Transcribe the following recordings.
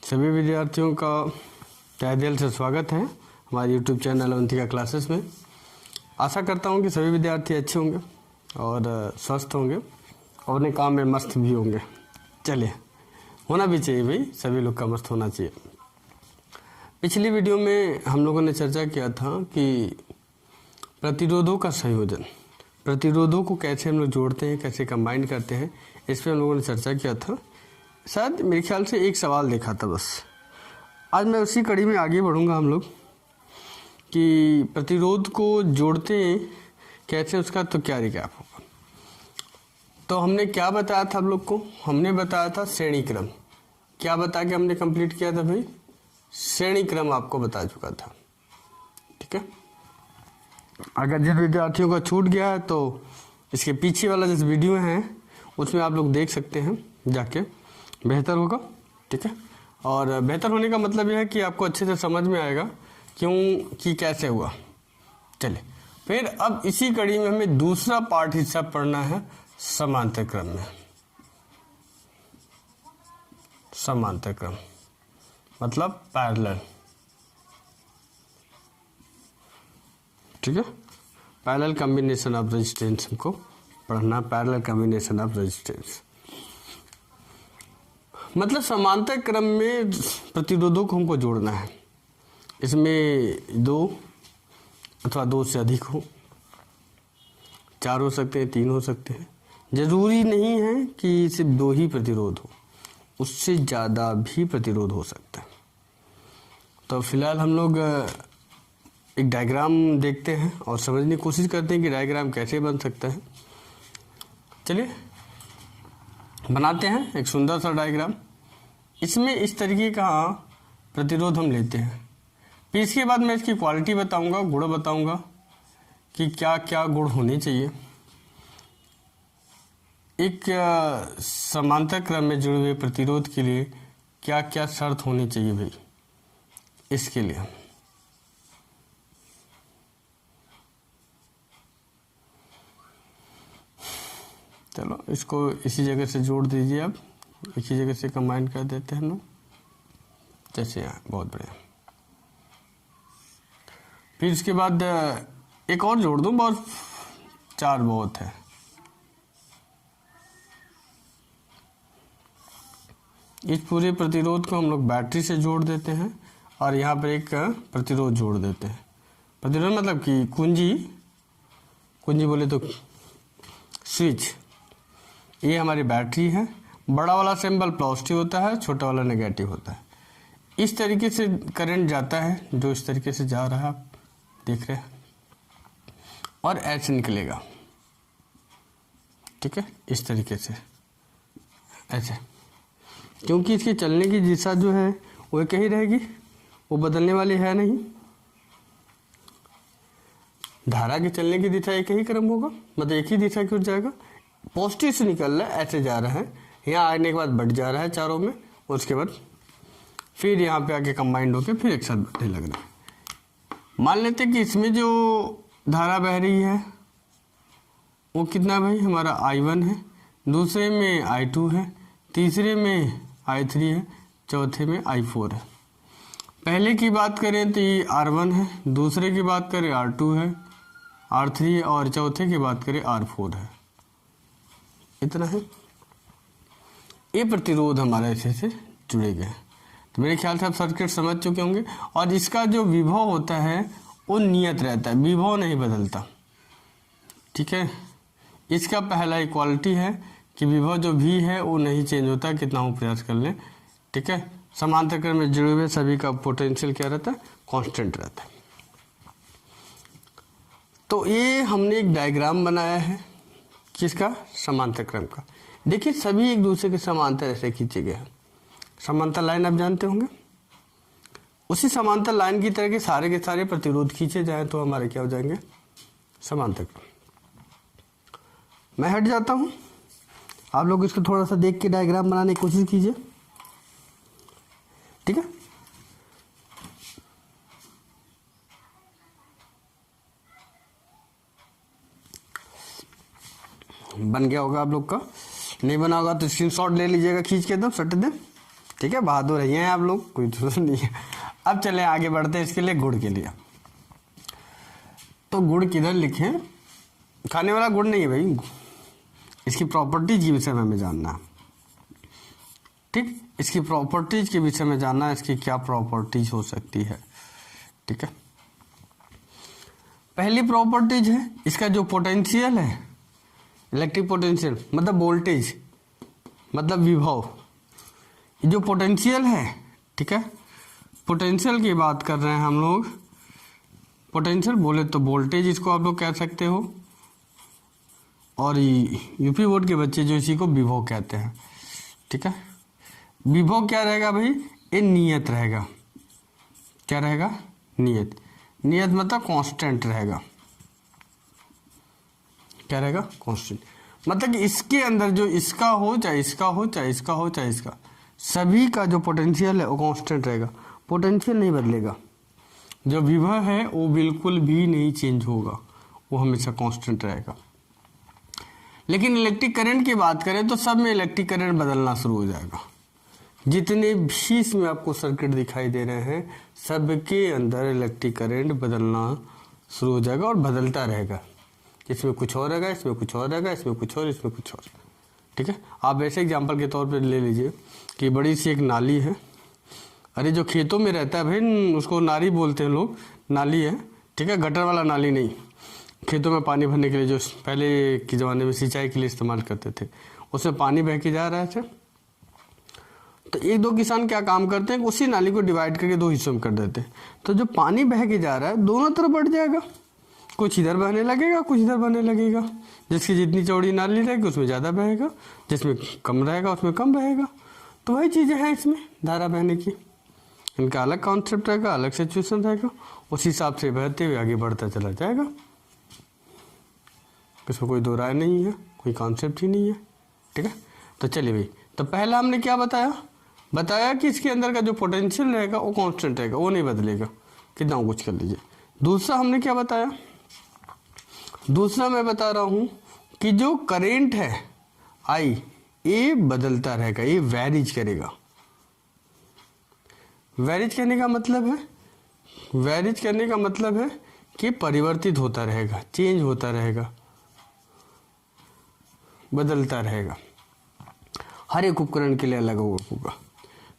सभी विद्यार्थियों का तहे दिल से स्वागत है हमारे यूट्यूब चैनल अवंतिका क्लासेस में। आशा करता हूं कि सभी विद्यार्थी अच्छे होंगे और स्वस्थ होंगे और अपने काम में मस्त भी होंगे। चलिए, होना भी चाहिए भाई, सभी लोग का मस्त होना चाहिए। पिछली वीडियो में हम लोगों ने चर्चा किया था कि प्रतिरोधों का संयोजन, प्रतिरोधों को कैसे हम लोग जोड़ते हैं, कैसे कंबाइन करते हैं, इस पर हम लोगों ने चर्चा किया था। शायद मेरे ख्याल से एक सवाल देखा था बस। आज मैं उसी कड़ी में आगे बढ़ूंगा हम लोग कि प्रतिरोध को जोड़ते हैं कैसे, उसका तो क्या रिकैप होगा। तो हमने क्या बताया था आप लोग को? हमने बताया था श्रेणी क्रम। क्या बता के हमने कंप्लीट किया था भाई? श्रेणी क्रम आपको बता चुका था। ठीक है, अगर जिन विद्यार्थियों का छूट गया है तो इसके पीछे वाला जिस वीडियो है उसमें आप लोग देख सकते हैं जाके, बेहतर होगा। ठीक है, और बेहतर होने का मतलब यह है कि आपको अच्छे से समझ में आएगा क्यों कि कैसे हुआ। चलिए, फिर अब इसी कड़ी में हमें दूसरा पार्ट हिस्सा पढ़ना है समांतर क्रम में। समांतर क्रम मतलब पैरेलल। ठीक है, पैरेलल कॉम्बिनेशन ऑफ रेजिस्टेंस हमको पढ़ना। पैरेलल कॉम्बिनेशन ऑफ रेजिस्टेंस मतलब समांतर क्रम में प्रतिरोधों को हमको जोड़ना है। इसमें दो अथवा दो से अधिक हो, चार हो सकते हैं, तीन हो सकते हैं। जरूरी नहीं है कि सिर्फ दो ही प्रतिरोध हो, उससे ज़्यादा भी प्रतिरोध हो सकता है। तो फिलहाल हम लोग एक डायग्राम देखते हैं और समझने की कोशिश करते हैं कि डायग्राम कैसे बन सकता है। चलिए बनाते हैं एक सुंदर सा डायग्राम। इसमें इस तरीके का प्रतिरोध हम लेते हैं। फिर इसके बाद मैं इसकी क्वालिटी बताऊंगा, गुण बताऊंगा कि क्या क्या गुण होने चाहिए एक समांतर क्रम में जुड़े हुए प्रतिरोध के लिए, क्या क्या शर्त होनी चाहिए भाई इसके लिए। चलो इसको इसी जगह से जोड़ दीजिए, आप एक ही जगह से कंबाइन कर देते हैं लोग, जैसे यहाँ। बहुत बढ़िया। फिर इसके बाद एक और जोड़ दूं, बहुत चार बहुत है। इस पूरे प्रतिरोध को हम लोग बैटरी से जोड़ देते हैं और यहाँ पर एक प्रतिरोध जोड़ देते हैं। प्रतिरोध मतलब कि कुंजी, कुंजी बोले तो स्विच। ये हमारी बैटरी है। बड़ा वाला सिंबल पॉजिटिव होता है, छोटा वाला नेगेटिव होता है। इस तरीके से करंट जाता है, जो इस तरीके से जा रहा है आप देख रहे हैं, और ऐसे निकलेगा। ठीक है, इस तरीके से ऐसे, क्योंकि इसके चलने की दिशा जो है वो एक ही रहेगी, वो बदलने वाली है नहीं। धारा के चलने की दिशा एक ही क्रम होगा, मतलब एक ही दिशा की ओर जाएगा। पॉजिटिव से निकल रहा है, ऐसे जा रहा है, यहाँ आने के बाद बढ़ जा रहा है चारों में, उसके बाद फिर यहाँ पे आके कंबाइंड होके फिर एक साथ बढ़ने लग रहा है। मान लेते हैं कि इसमें जो धारा बह रही है वो कितना भाई हमारा I1 है, दूसरे में I2 है, तीसरे में I3 है, चौथे में I4 है। पहले की बात करें तो ये R1 है, दूसरे की बात करें R2 है, R3 है, और चौथे की बात करें R4 है। इतना है। ये प्रतिरोध हमारे ऐसे से जुड़े गए। तो मेरे ख्याल से आप सर्किट समझ चुके होंगे। और इसका जो विभव होता है वो नियत रहता है, विभव नहीं बदलता। ठीक है, इसका पहला इक्वालिटी है कि विभव जो भी है वो नहीं चेंज होता, कितना हो प्रयास कर लें। ठीक है, समांतर क्रम में जुड़े हुए सभी का पोटेंशियल क्या रहता है? कांस्टेंट रहता है। तो ये हमने एक डायग्राम बनाया है, किसका? समांतर क्रम का। देखिए सभी एक दूसरे के समांतर ऐसे खींचे गए हैं। समांतर लाइन आप जानते होंगे, उसी समांतर लाइन की तरह के सारे प्रतिरोध खींचे जाएं तो हमारे क्या हो जाएंगे? समांतर क्रम। मैं हट जाता हूं, आप लोग इसको थोड़ा सा देख के डायग्राम बनाने की कोशिश कीजिए। ठीक है, बन गया होगा आप लोग का। नहीं बना होगा तो स्क्रीनशॉट ले लीजिएगा खींच के, एकदम सट दे। ठीक है, बहादुर हैं आप लोग, कोई दूसरा नहीं है। अब चले आगे बढ़ते हैं इसके लिए, गुड़ के लिए। तो गुड़ किधर लिखें? खाने वाला गुड़ नहीं है भाई, इसकी प्रॉपर्टीज के विषय में हमें जानना है। ठीक, इसकी प्रॉपर्टीज के विषय में जानना है, इसकी क्या प्रॉपर्टीज हो सकती है। ठीक है, पहली प्रॉपर्टीज है इसका जो पोटेंशियल है, इलेक्ट्रिक पोटेंशियल मतलब वोल्टेज मतलब विभव, जो पोटेंशियल है। ठीक है, पोटेंशियल की बात कर रहे हैं हम लोग। पोटेंशियल बोले तो वोल्टेज इसको आप लोग कह सकते हो, और यूपी बोर्ड के बच्चे जो इसी को विभव कहते हैं। ठीक है, विभव क्या रहेगा भाई? ये नियत रहेगा। क्या रहेगा? नियत। नियत मतलब कांस्टेंट रहेगा। क्या रहेगा? कांस्टेंट मतलब कि इसके अंदर जो इसका हो, चाहे इसका हो, चाहे इसका हो, चाहे इसका, सभी का जो पोटेंशियल है वो कांस्टेंट रहेगा। पोटेंशियल नहीं बदलेगा। जो विभव है वो बिल्कुल भी नहीं चेंज होगा, वो हमेशा कांस्टेंट रहेगा। लेकिन इलेक्ट्रिक करंट की बात करें तो सब में इलेक्ट्रिक करंट बदलना शुरू हो जाएगा। जितने भी इसमें आपको सर्किट दिखाई दे रहे हैं, सबके अंदर इलेक्ट्रिक करंट बदलना शुरू हो जाएगा और बदलता रहेगा। इसमें कुछ और रहेगा, इसमें कुछ और रहेगा, इसमें कुछ और, इसमें कुछ और। ठीक है, आप ऐसे एग्जांपल के तौर पे ले लीजिए कि बड़ी सी एक नाली है। अरे जो खेतों में रहता है भाई, उसको नाली बोलते हैं लोग, नाली है। ठीक है, गटर वाला नाली नहीं, खेतों में पानी भरने के लिए जो पहले के ज़माने में सिंचाई के लिए इस्तेमाल करते थे, उसमें पानी बह के जा रहा है। तो एक दो किसान क्या काम करते हैं, उसी नाली को डिवाइड करके दो हिस्सों में कर देते हैं। तो जो पानी बह के जा रहा है दोनों तरफ बढ़ जाएगा, कुछ इधर बहने लगेगा, कुछ इधर बहने लगेगा। जिसकी जितनी चौड़ी नाली रहेगी उसमें ज़्यादा बहेगा, जिसमें कम रहेगा उसमें कम बहेगा। तो वही चीज़ें हैं इसमें धारा बहने की। इनका अलग कॉन्सेप्ट रहेगा, अलग सिचुएशन रहेगा, उस हिसाब से बहते हुए आगे बढ़ता चला जाएगा। इसमें कोई दो राय नहीं है, कोई कॉन्सेप्ट ही नहीं है। ठीक है, तो चलिए भाई, तो पहला हमने क्या बताया कि इसके अंदर का जो पोटेंशियल रहेगा वो कांस्टेंट रहेगा, वो नहीं बदलेगा, कितना कुछ कर लीजिए। दूसरा हमने क्या बताया? दूसरा मैं बता रहा हूं कि जो करंट है आई, ये बदलता रहेगा, ये वैरीज करेगा। वैरीज करने का मतलब है, वैरीज करने का मतलब है कि परिवर्तित होता रहेगा, चेंज होता रहेगा, बदलता रहेगा। हर एक उपकरण के लिए अलग होगा।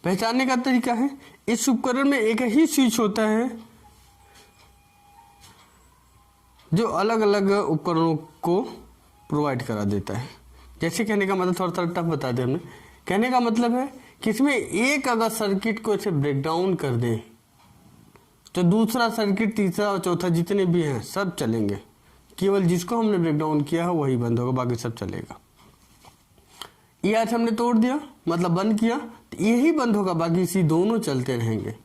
पहचानने का तरीका है, इस उपकरण में एक ही स्विच होता है जो अलग अलग उपकरणों को प्रोवाइड करा देता है। जैसे कहने का मतलब, थोड़ा सा टफ बता दें हमने, कहने का मतलब है कि इसमें एक अगर सर्किट को ऐसे ब्रेक डाउन कर दें तो दूसरा सर्किट, तीसरा और चौथा जितने भी हैं सब चलेंगे। केवल जिसको हमने ब्रेक डाउन किया है वही बंद होगा, बाकी सब चलेगा। ये आज हमने तोड़ दिया मतलब बंद किया, तो यही बंद होगा, बाकी इसी दोनों चलते रहेंगे।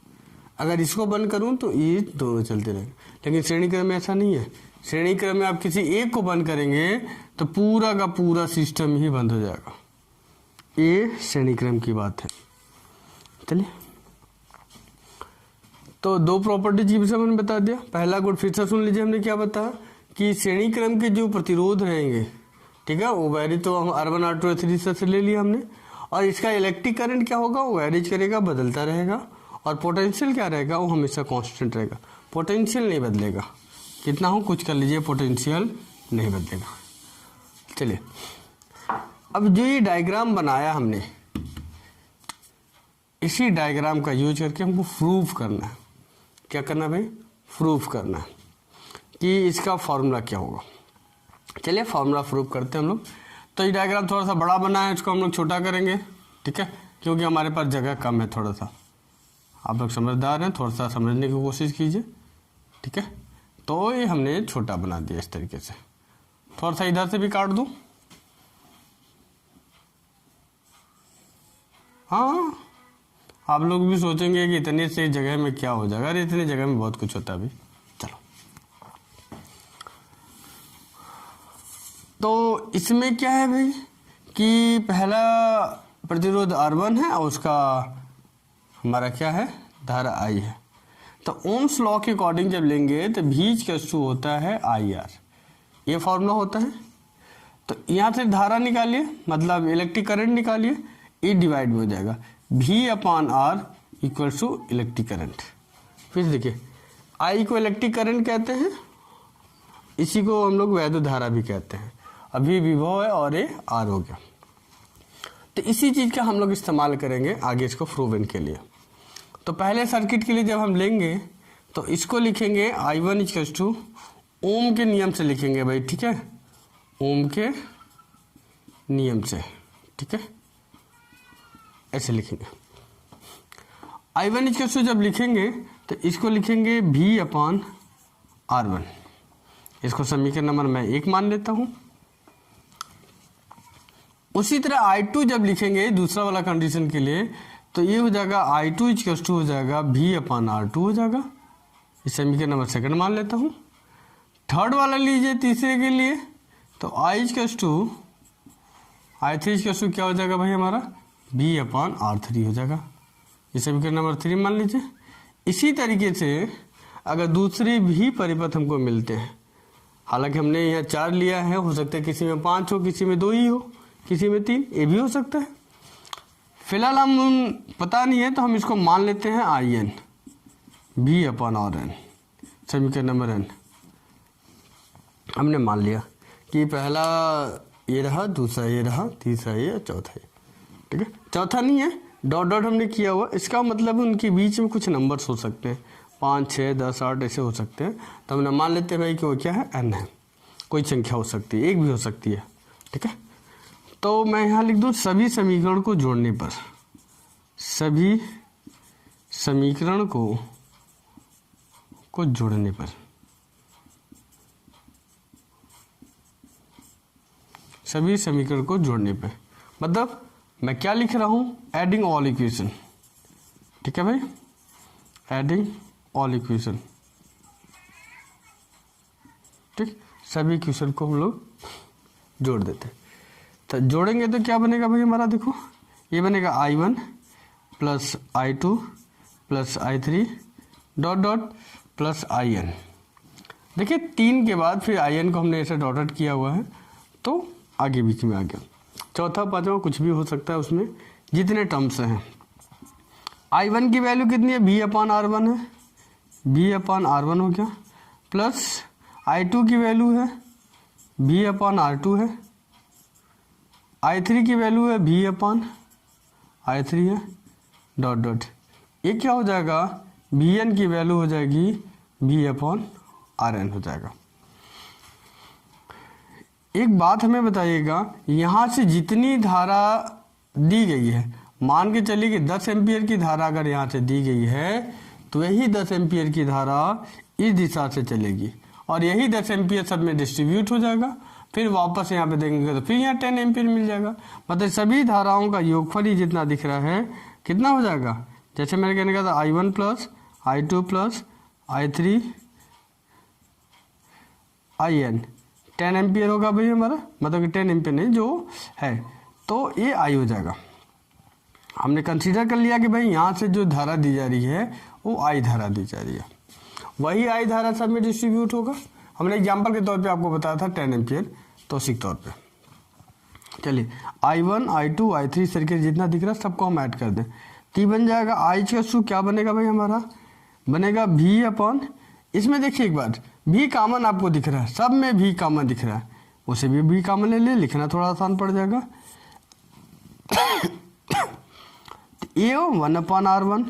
अगर इसको बंद करूं तो ये दोनों चलते रहेंगे। लेकिन श्रेणी क्रम में ऐसा नहीं है। श्रेणी क्रम में आप किसी एक को बंद करेंगे तो पूरा का पूरा सिस्टम ही बंद हो जाएगा। ये श्रेणी क्रम की बात है। चलिए, तो दो प्रॉपर्टी की विषय मैंने बता दिया। पहला गुण फिर से सुन लीजिए, हमने क्या बताया कि श्रेणी क्रम के जो प्रतिरोध रहेंगे, ठीक है, वो वैरी तो हम R1 R2 R3 से ले लिया हमने। और इसका इलेक्ट्रिक करंट क्या होगा, वो वैरीज करेगा, बदलता रहेगा। और पोटेंशियल क्या रहेगा, वो हमेशा कांस्टेंट रहेगा, पोटेंशियल नहीं बदलेगा। कितना हो कुछ कर लीजिए, पोटेंशियल नहीं बदलेगा। चलिए, अब जो ये डायग्राम बनाया हमने, इसी डायग्राम का यूज करके हमको प्रूफ करना है। क्या करना है भाई? प्रूफ करना है कि इसका फॉर्मूला क्या होगा। चलिए फॉर्मूला प्रूफ करते हैं हम लोग। तो ये डायग्राम थोड़ा सा बड़ा बना है, इसको हम लोग छोटा करेंगे। ठीक है, क्योंकि हमारे पास जगह कम है थोड़ा सा। आप लोग समझदार हैं, थोड़ा सा समझने की कोशिश कीजिए। ठीक है, तो ये हमने छोटा बना दिया इस तरीके से। थोड़ा सा इधर से भी काट दूं। हाँ, आप लोग भी सोचेंगे कि इतने से जगह में क्या हो जाएगा। अरे इतनी जगह में बहुत कुछ होता है अभी। चलो, तो इसमें क्या है भाई कि पहला प्रतिरोध R1 है और उसका हमारा क्या है, धारा I है। तो ओम्स लॉ के अकॉर्डिंग जब लेंगे तो V होता है IR, ये फॉर्मूला होता है। तो यहाँ से धारा निकालिए, मतलब इलेक्ट्रिक करंट निकालिए, ये डिवाइड हो जाएगा। V upon R equals to electric current. फिर देखिए I को इलेक्ट्रिक करंट कहते हैं, इसी को हम लोग वैद्युत धारा भी कहते हैं। अभी विभव है और ये R हो गया। तो इसी चीज़ का हम लोग इस्तेमाल करेंगे आगे इसको प्रूवन के लिए। तो पहले सर्किट के लिए जब हम लेंगे तो इसको लिखेंगे I1 इक्वल्स टू ओम के नियम से लिखेंगे भाई, ठीक है, ओम के नियम से, ठीक है, ऐसे लिखेंगे। I1 इक्वल्स टू जब लिखेंगे तो इसको लिखेंगे V अपॉन R1। इसको समीकरण नंबर मैं 1 मान लेता हूं। उसी तरह I2 जब लिखेंगे दूसरा वाला कंडीशन के लिए तो ये हो जाएगा I2 इक्वल्स टू हो जाएगा V अपॉन R2 हो जाएगा। इस समीकरण नंबर 2 मान लेता हूं। थर्ड वाला लीजिए तीसरे के लिए तो I equals to I3 equals to क्या हो जाएगा भाई हमारा V अपॉन R3 हो जाएगा। इस समीकरण नंबर 3 मान लीजिए। इसी तरीके से अगर दूसरे भी परिपथ हमको मिलते हैं, हालांकि हमने यहाँ 4 लिया है, हो सकता है किसी में 5 हो, किसी में 2 ही हो, किसी में 3, ये भी हो सकता है। फिलहाल हम पता नहीं है तो हम इसको मान लेते हैं IN V अपॉन RN। समीकरण नंबर N हमने मान लिया कि पहला ये रहा, दूसरा ये रहा, तीसरा ये, चौथा ये, ठीक है। चौथा नहीं है, डॉट डॉट हमने किया हुआ, इसका मतलब उनके बीच में कुछ नंबर्स हो सकते हैं, 5, 6, 10, 8 ऐसे हो सकते हैं। तो हमने मान लेते हैं भाई कि वो क्या है, N है। कोई संख्या हो सकती है, एक भी हो सकती है, ठीक है। तो मैं यहाँ लिख दूँ सभी समीकरण को जोड़ने पर, सभी समीकरण को जोड़ने पर, सभी समीकरण को जोड़ने पे, मतलब मैं क्या लिख रहा हूँ, एडिंग ऑल इक्वेशन, ठीक है भाई, एडिंग ऑल इक्वेशन, ठीक। सभी इक्वेशन को हम लोग जोड़ देते हैं। तो जोड़ेंगे तो क्या बनेगा भाई हमारा, देखो ये बनेगा I1 plus I2 plus I3 dot dot plus IN। देखिए 3 के बाद फिर IN को हमने ऐसे डॉट डॉट किया हुआ है तो आगे बीच में आ गया। चौथा पांचवा कुछ भी हो सकता है, उसमें जितने टर्म्स हैं। I1 की वैल्यू कितनी है, V अपॉन R1 है, V अपॉन R1 हो गया, प्लस I2 की वैल्यू है V अपॉन R2 है, I3 की वैल्यू है V अपॉन I3 है, डॉट डॉट ये क्या हो जाएगा, Vn की वैल्यू हो जाएगी V अपॉन Rn हो जाएगा। एक बात हमें बताइएगा, यहाँ से जितनी धारा दी गई है, मान के चलिए कि 10 एम्पियर की धारा अगर यहाँ से दी गई है तो यही 10 एम्पियर की धारा इस दिशा से चलेगी और यही 10 एम्पियर सब में डिस्ट्रीब्यूट हो जाएगा। फिर वापस यहाँ पे देखेंगे तो फिर यहाँ 10 एम्पियर मिल जाएगा। मतलब सभी धाराओं का योगफल ही जितना दिख रहा है कितना हो जाएगा, जैसे मैंने कहने का था I1 plus I2 plus I3 IN 10 ampere होगा भाई हमारा, मतलब कि 10 एम्पियर नहीं जो है, तो ये I हो जाएगा। हमने कंसीडर कर लिया कि भाई यहाँ से जो धारा दी जा रही है वो I धारा दी जा रही है, वही I धारा सब में डिस्ट्रीब्यूट होगा। हमने एग्जाम्पल के तौर पे आपको बताया था 10 एम्पियर, तो उसी तौर पे चलिए I1 I2 I3 सर्किट जितना दिख रहा है सबको हम ऐड कर दें तो बन जाएगा I का सू क्या बनेगा भाई हमारा, बनेगा V अपॉन, इसमें देखिए एक बात, V कॉमन आपको दिख रहा है, सब में V कॉमन दिख रहा है, उसे भी V कॉमन ले ले, लिखना थोड़ा आसान पड़ जाएगा। ये 1 upon R1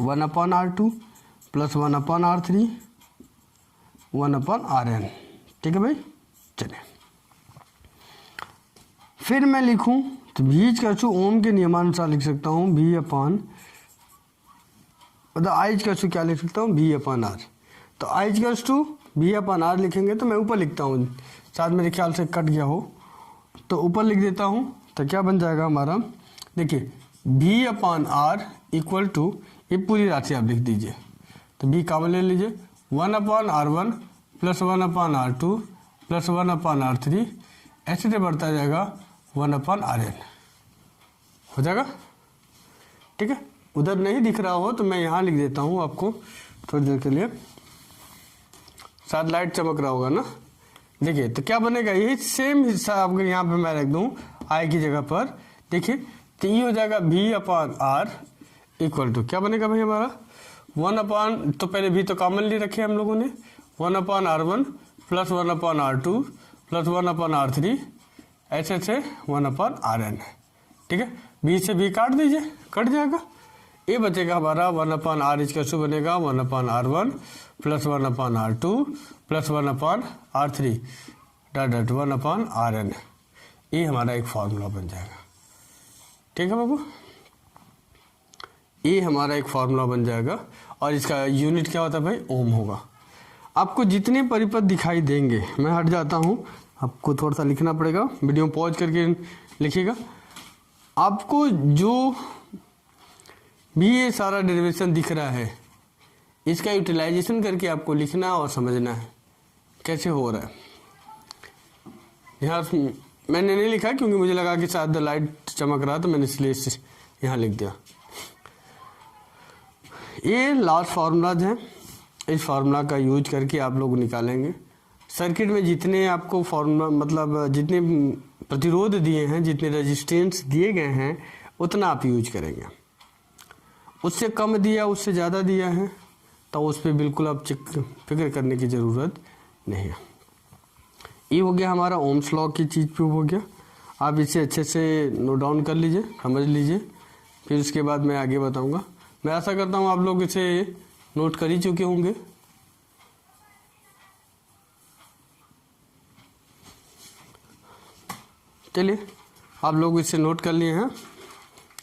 1 upon R2 plus 1 upon R3 1 upon Rn, ठीक है भाई। चलिए फिर मैं लिखूं तो V का सू ओम के नियमानुसार लिख सकता हूँ V अपॉन, मतलब I का सू क्या लिख सकता हूँ V अपॉन R। तो I का सू V अपॉन R लिखेंगे तो मैं ऊपर लिखता हूँ, शायद मेरे ख्याल से कट गया हो तो ऊपर लिख देता हूँ। तो क्या बन जाएगा हमारा, देखिए V upon R equal to, ये पूरी राशि आप लिख दीजिए, तो V कॉमन ले लीजिए, 1 upon R1 plus 1 upon R2 plus 1 upon R3 ऐसे से बढ़ता जाएगा 1 अपॉन Rn हो जाएगा, ठीक है। उधर नहीं दिख रहा हो तो मैं यहाँ लिख देता हूँ आपको थोड़ी देर के लिए, शायद लाइट चमक रहा होगा ना। देखिए तो क्या बनेगा, यही सेम हिस्सा आपको यहाँ पे मैं रख दूँ I की जगह पर। देखिए तो ये हो जाएगा V upon R equal to क्या बनेगा भाई हमारा 1 अपॉन, तो पहले V तो कॉमन ले रखे हम लोगों ने, 1 upon R1 plus 1 upon R2 plus 1 upon R3 ऐसे ऐसे 1 अपॉन Rn। ठीक है, B से B काट दीजिए, कट जाएगा। ये बचेगा हमारा 1 अपॉन R इक्वल टू बनेगा 1 upon R1 plus 1 upon R2 plus 1 upon R3 dot dot 1 upon Rn। ये हमारा एक फार्मूला बन जाएगा। ठीक है बाबू, ये हमारा एक फार्मूला बन जाएगा और इसका यूनिट क्या होता है भाई, ओम होगा। आपको जितने परिपथ दिखाई देंगे, मैं हट जाता हूँ, आपको थोड़ा सा लिखना पड़ेगा, वीडियो पॉज करके लिखिएगा। आपको जो भी ये सारा डेरिवेशन दिख रहा है, इसका यूटिलाइजेशन करके आपको लिखना और समझना है कैसे हो रहा है। यहाँ मैंने नहीं लिखा क्योंकि मुझे लगा कि शायद लाइट चमक रहा, तो मैंने इसलिए यहाँ लिख दिया। ये लास्ट फार्मूलाज हैं, इस फार्मूला का यूज करके आप लोग निकालेंगे। सर्किट में जितने आपको फार्मूला मतलब जितने प्रतिरोध दिए हैं, जितने रेजिस्टेंस दिए गए हैं, उतना आप यूज करेंगे। उससे कम दिया, उससे ज़्यादा दिया है, तो उस पर बिल्कुल आप फिक्र करने की ज़रूरत नहीं है। ये हो गया हमारा ओम्स लॉ की चीज़ प्रूव हो गया। आप इसे अच्छे से नोट डाउन कर लीजिए, समझ लीजिए, फिर उसके बाद मैं आगे बताऊंगा। मैं आशा करता हूँ आप लोग इसे नोट कर ही चुके होंगे। चलिए, आप लोग इसे नोट कर लिए हैं।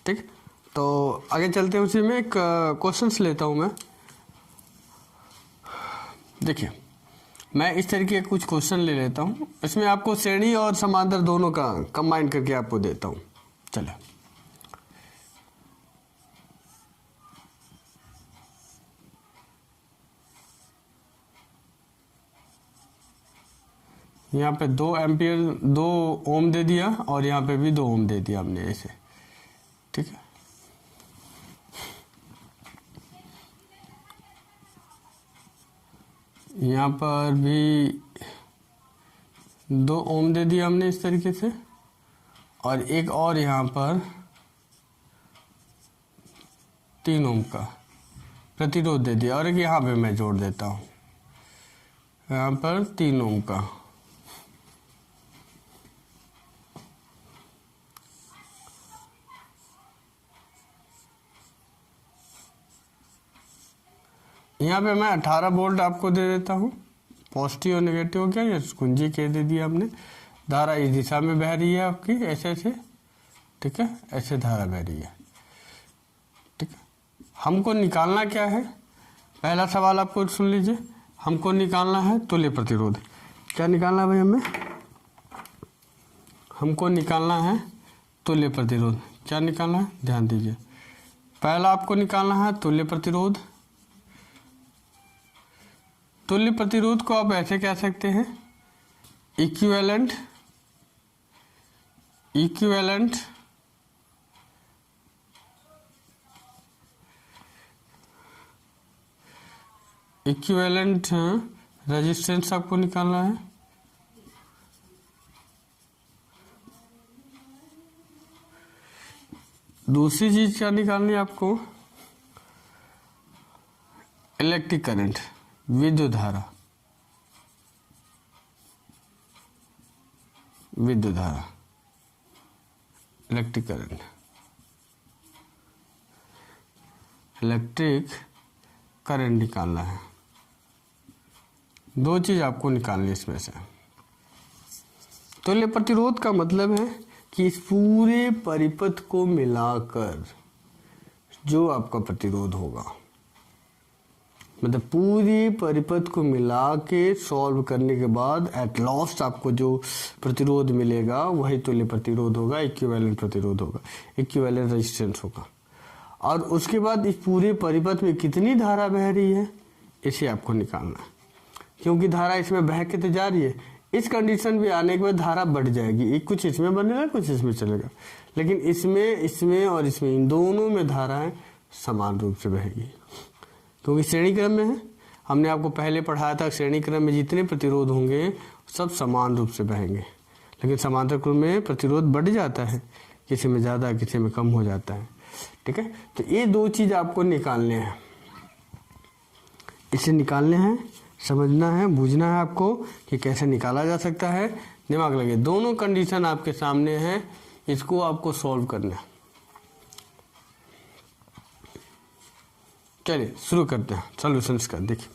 ठीक, तो आगे चलते हैं। उसी में एक क्वेश्चंस लेता हूँ मैं। देखिए, मैं इस तरीके के कुछ क्वेश्चन ले लेता हूँ, इसमें आपको श्रेणी और समांतर दोनों का कंबाइन करके आपको देता हूँ। चलो, यहाँ पे 2 एम्पियर 2 ओम दे दिया और यहाँ पे भी 2 ओम दे दिया हमने ऐसे। ठीक है, यहाँ पर भी 2 ओम दे दिया हमने इस तरीके से, और एक और यहाँ पर 3 ओम का प्रतिरोध दे दिया, और एक यहाँ पे मैं जोड़ देता हूँ, यहाँ पर 3 ओम का। यहाँ पे मैं 18 वोल्ट आपको दे देता हूँ, पॉजिटिव और नेगेटिव हो गया, ये कुंजी के दे दिया हमने। धारा इस दिशा में बह रही है आपकी, ऐसे ऐसे। ठीक है, ऐसे धारा बह रही है। ठीक है, हमको निकालना क्या है, पहला सवाल आपको सुन लीजिए। हमको निकालना है तुल्य प्रतिरोध। क्या निकालना है भाई हमें, हमको निकालना है तुल्य प्रतिरोध। क्या निकालना है, ध्यान दीजिए। पहला आपको निकालना है तुल्य प्रतिरोध। तुल्य प्रतिरोध को आप ऐसे कह सकते हैं, इक्विवेलेंट रेजिस्टेंस आपको निकालना है। दूसरी चीज क्या निकालनी है आपको, इलेक्ट्रिक करंट, विद्युत धारा, इलेक्ट्रिक करंट, इलेक्ट्रिक करंट निकालना है। 2 चीज आपको निकालनी है इसमें से। तुल्य प्रतिरोध का मतलब है कि इस पूरे परिपथ को मिलाकर जो आपका प्रतिरोध होगा, मतलब पूरी परिपथ को मिला के सॉल्व करने के बाद एट लास्ट आपको जो प्रतिरोध मिलेगा वही तुल्य प्रतिरोध होगा, इक्विवेलेंट प्रतिरोध होगा, इक्विवेलेंट रेजिस्टेंस होगा। और उसके बाद इस पूरे परिपथ में कितनी धारा बह रही है, इसे आपको निकालना है। क्योंकि धारा इसमें बह के तो जा रही है, इस कंडीशन पे आने के बाद धारा बढ़ जाएगी। एक कुछ इसमें बनेगा, कुछ इसमें चलेगा, लेकिन इसमें और इसमें, इन दोनों में धाराएं समान रूप से बहेगी। क्योंकि श्रेणी क्रम में है, हमने आपको पहले पढ़ाया था, श्रेणी क्रम में जितने प्रतिरोध होंगे सब समान रूप से बहेंगे, लेकिन समांतर क्रम में प्रतिरोध बढ़ जाता है। किसी में ज़्यादा किसी में कम हो जाता है। ठीक है, तो ये दो चीज़ आपको निकालने हैं, इसे निकालने हैं, समझना है, बूझना है आपको कि कैसे निकाला जा सकता है। दिमाग लगे, दोनों कंडीशन आपके सामने हैं, इसको आपको सॉल्व करना है। चलिए शुरू करते हैं सॉल्यूशंस का। देखिए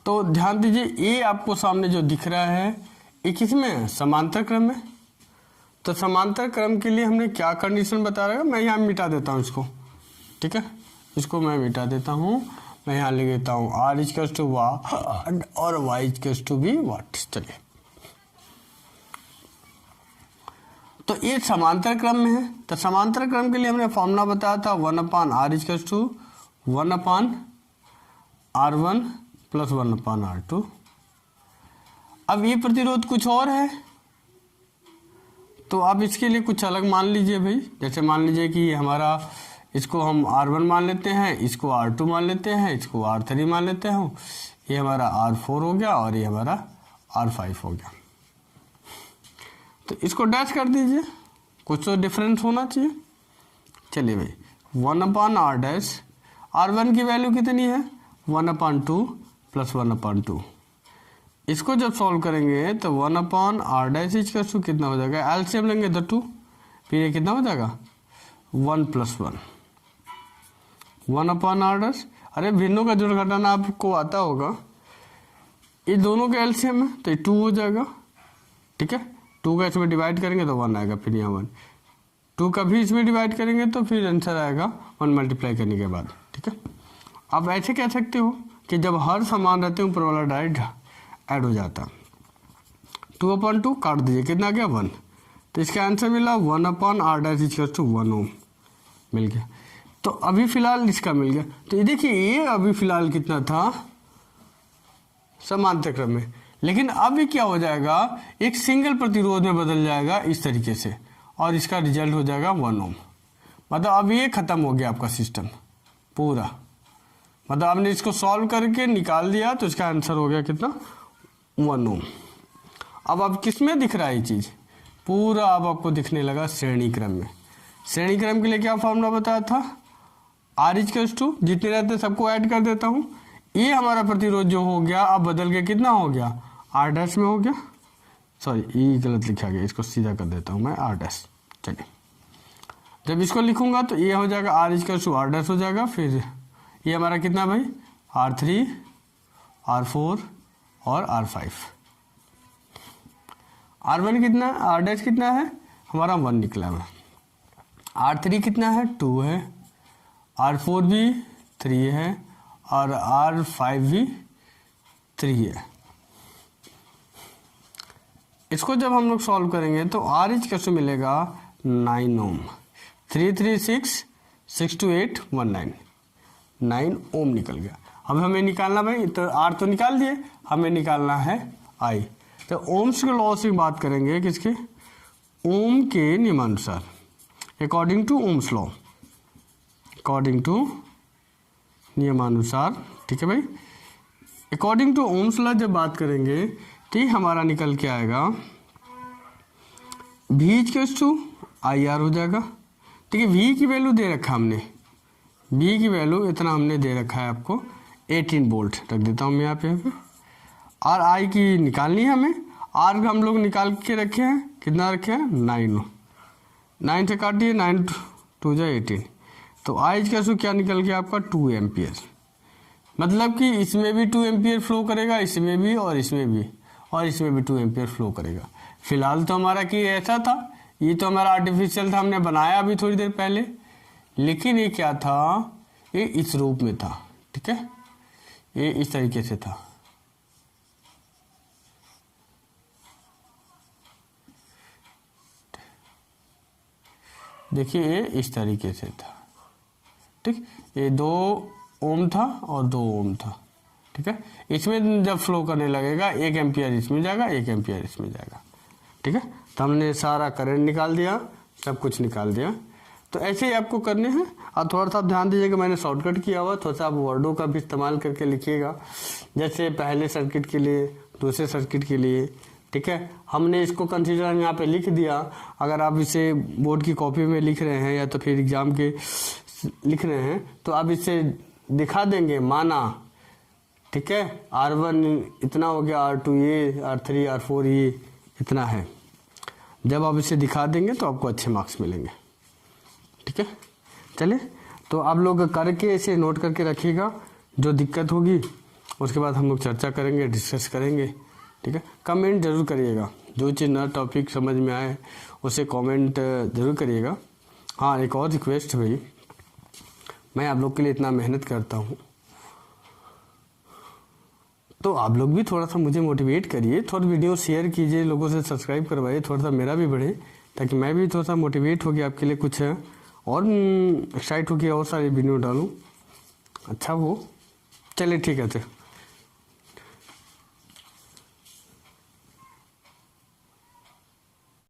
तो ध्यान दीजिए, ये आपको सामने जो दिख रहा है ये किसमें है, समांतर क्रम में। तो समांतर क्रम के लिए हमने क्या कंडीशन बता रहा है, मैं यहाँ मिटा देता हूँ इसको। ठीक है, इसको मैं मिटा देता हूँ, मैं यहाँ लिख देता हूँ r इक्वल्स टू वाट और y इक्वल्स टू बी वाट। चलिए, तो ये समांतर क्रम में है, तो समांतर क्रम के लिए हमने फॉर्मूला बताया था 1/r equals to 1/r1 plus 1/r2। अब ये प्रतिरोध कुछ और है, तो आप इसके लिए कुछ अलग मान लीजिए भाई। जैसे मान लीजिए कि हमारा, इसको हम R1 मान लेते हैं, इसको R2 मान लेते हैं, इसको R3 मान लेते हैं, ये हमारा R4 हो गया और ये हमारा R5 हो गया। तो इसको डैश कर दीजिए, कुछ तो डिफरेंस होना चाहिए। चलिए भाई, 1/r डैश, R1 की वैल्यू कितनी है 1/2 प्लस 1/2। इसको जब सॉल्व करेंगे तो 1/r डैश इक्वल्स टू कितना हो जाएगा, एलसीएम लेंगे तो 2, फिर ये कितना हो जाएगा 1 प्लस 1 1/r डैश। अरे भिन्नों का जोड़ घटाना आपको आता होगा, ये दोनों के एलसीएम है तो ये 2 हो जाएगा। ठीक है, 2 का इसमें डिवाइड करेंगे तो 1 आएगा, फिर यहाँ 1, 2 का भी इसमें डिवाइड करेंगे तो फिर आंसर आएगा 1 मल्टीप्लाई करने के बाद। ठीक है, आप ऐसे कह सकते हो कि जब हर समान रहते हैं ऊपर वाला डायरेक्ट ऐड हो जाता। 2/2 काट दीजिए, कितना आ गया 1, तो इसका आंसर मिला 1/r डैश इक्वल्स टू 1 ओम मिल गया। तो अभी फिलहाल इसका मिल गया। तो ये देखिए, ये अभी फिलहाल कितना था समांतर क्रम में, लेकिन अभी क्या हो जाएगा, एक सिंगल प्रतिरोध में बदल जाएगा इस तरीके से, और इसका रिजल्ट हो जाएगा 1 ओम। मतलब अब ये खत्म हो गया आपका सिस्टम पूरा, मतलब आपने इसको सॉल्व करके निकाल दिया तो इसका आंसर हो गया कितना 1 ओम। अब किस में दिख रहा है ये चीज़, पूरा अब आपको दिखने लगा श्रेणी क्रम में। श्रेणी क्रम के लिए क्या फॉर्मूला बताया था, R इक्वल्स टू, जितने रहते हैं सबको ऐड कर देता हूँ, ये हमारा प्रतिरोध जो हो गया अब बदल के कितना हो गया R डैश में हो गया। सॉरी, ये गलत लिखा गया, इसको सीधा कर देता हूँ मैं R डैश। चलिए, जब इसको लिखूंगा तो ये हो जाएगा R equals to R dash हो जाएगा, फिर ये हमारा कितना भाई R3 R4 और R5। R1 कितना है, R डैश कितना है हमारा 1 निकला है, R3 कितना है 2 है, R4 भी 3 है और R5 भी 3 है। इसको जब हम लोग सॉल्व करेंगे तो R इज कैसे मिलेगा 9 ओम, 3 3 6 6 2 8 19 9 ओम निकल गया। अब हमें निकालना भाई, तो R तो निकाल दिए, हमें निकालना है I। तो ओम्स के लॉ से बात करेंगे किसके, ओम के नियमानुसार, according to Ohm's law, according to नियमानुसार। ठीक है भाई, अकॉर्डिंग टू ओम्स लॉ जब बात करेंगे तो हमारा निकल के आएगा V इक्वल्स टू IR हो जाएगा। ठीक है, V की वैल्यू दे रखा हमने, V की वैल्यू इतना हमने दे रखा है आपको 18 वोल्ट रख देता हूँ मैं यहाँ पे। और I की निकालनी है हमें, R हम लोग निकाल के रखे हैं, कितना रखे हैं 9 से काटिए, 9 2 जा 18, तो I का क्या निकल गया आपका 2 एम्पियर। मतलब कि इसमें भी 2 एम्पियर फ्लो करेगा, इसमें भी और इसमें भी, और इसमें भी 2 एम्पियर फ्लो करेगा। फिलहाल तो हमारा कि ऐसा था, ये तो हमारा आर्टिफिशियल था, हमने बनाया अभी थोड़ी देर पहले, लेकिन ये क्या था, ये इस रूप में था। ठीक है, ये इस तरीके से था। देखिए ये इस तरीके से था। ठीक, ये 2 ओम था और 2 ओम था। ठीक है, इसमें जब फ्लो करने लगेगा 1 एम्पियर इसमें जाएगा, 1 एम्पियर इसमें जाएगा। ठीक है, तो हमने सारा करंट निकाल दिया, सब कुछ निकाल दिया। तो ऐसे ही आपको करने हैं। और थोड़ा सा आप ध्यान दीजिएगा, मैंने शॉर्टकट किया हुआ, थोड़ा सा आप वर्डों का भी इस्तेमाल करके लिखिएगा। जैसे पहले सर्किट के लिए, दूसरे सर्किट के लिए, ठीक है, हमने इसको कंसीडर यहाँ पे लिख दिया। अगर आप इसे बोर्ड की कॉपी में लिख रहे हैं या तो फिर एग्जाम के लिख रहे हैं तो आप इसे दिखा देंगे माना, ठीक है, R1 इतना हो गया, R2 ये, R3 R4 ये इतना है। जब आप इसे दिखा देंगे तो आपको अच्छे मार्क्स मिलेंगे, ठीक है। चलिए, तो आप लोग करके इसे नोट करके रखिएगा, जो दिक्कत होगी उसके बाद हम लोग चर्चा करेंगे, डिस्कस करेंगे, ठीक है। कमेंट जरूर करिएगा, जो चीज़ नया टॉपिक समझ में आए उसे कमेंट जरूर करिएगा। हाँ, एक और रिक्वेस्ट है भाई, मैं आप लोग के लिए इतना मेहनत करता हूँ तो आप लोग भी थोड़ा सा मुझे मोटिवेट करिए, थोड़ा वीडियो शेयर कीजिए, लोगों से सब्सक्राइब करवाइए, थोड़ा सा मेरा भी बढ़े, ताकि मैं भी थोड़ा सा मोटिवेट होकर आपके लिए कुछ और एक्साइट होकर और सारी वीडियो डालूँ, अच्छा वो। चलिए ठीक है।